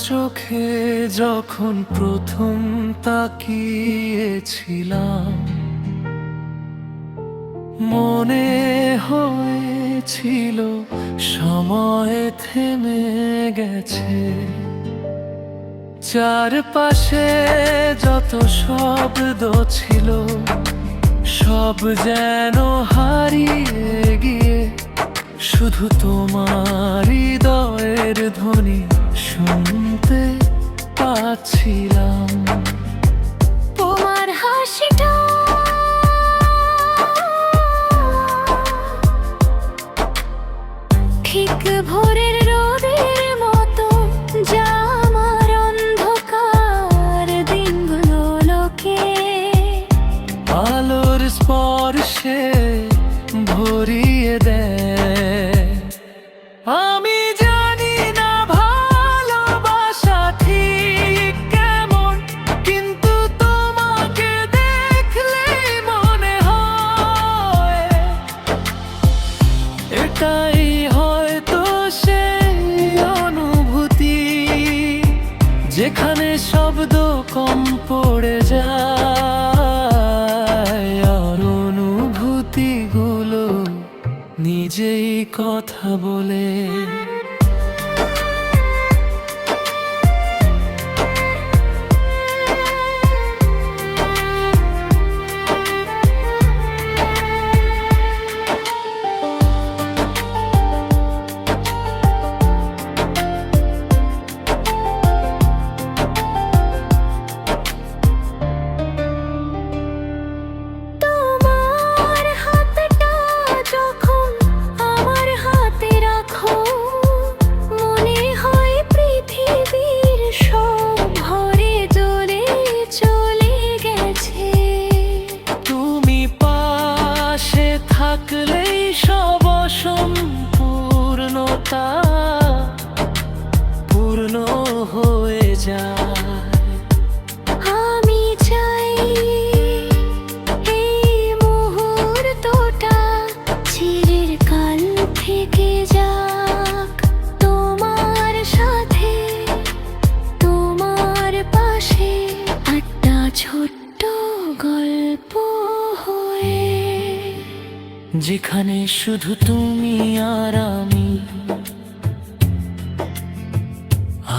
চোখে যখন প্রথম তাকিয়েছিলাম, মনে হয়েছিল সময় থেমে গেছে। চারপাশে যত শব্দ ছিল সব যেন হারিয়ে গিয়ে শুধু তোমার হৃদয়ের ধ্বনি শুনতে পাচ্ছিলাম। তোমার হাসিটা ঠিক ভোরের রোদের মতো, যা আমার অন্ধকার দিনগুলোকে আলোর স্পর্শে ভরিয়ে দেয়। আমি জানি না ভালোবাসা ঠিক কেমন, কিন্তু তোমাকে দেখলে মনে হয় এটাই হয়তো সেই অনুভূতি, যেখানে শব্দ কম পড়ে যায় আর অনুভূতিগুলো নিজেই কথা বলে। তোমার হাতটা যখন আমার হাতে রাখো, মনে হয় পৃথিবীর সব ঘরে জ্বলে চলে গেছে। তুমি পাশে থাকলেই সব অসম্পূর্ণতা পূর্ণ হয়ে যায়। আমি চাই এই মুহূর্তটা চিরকাল থেকে যাক, তোমার সাথে তোমার পাশে একটা ছোট্ট গল্প হয়ে, যেখানে শুধু তুমি আর আমি,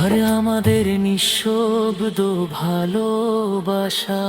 আর আমাদের নিঃশব্দ ভালোবাসা।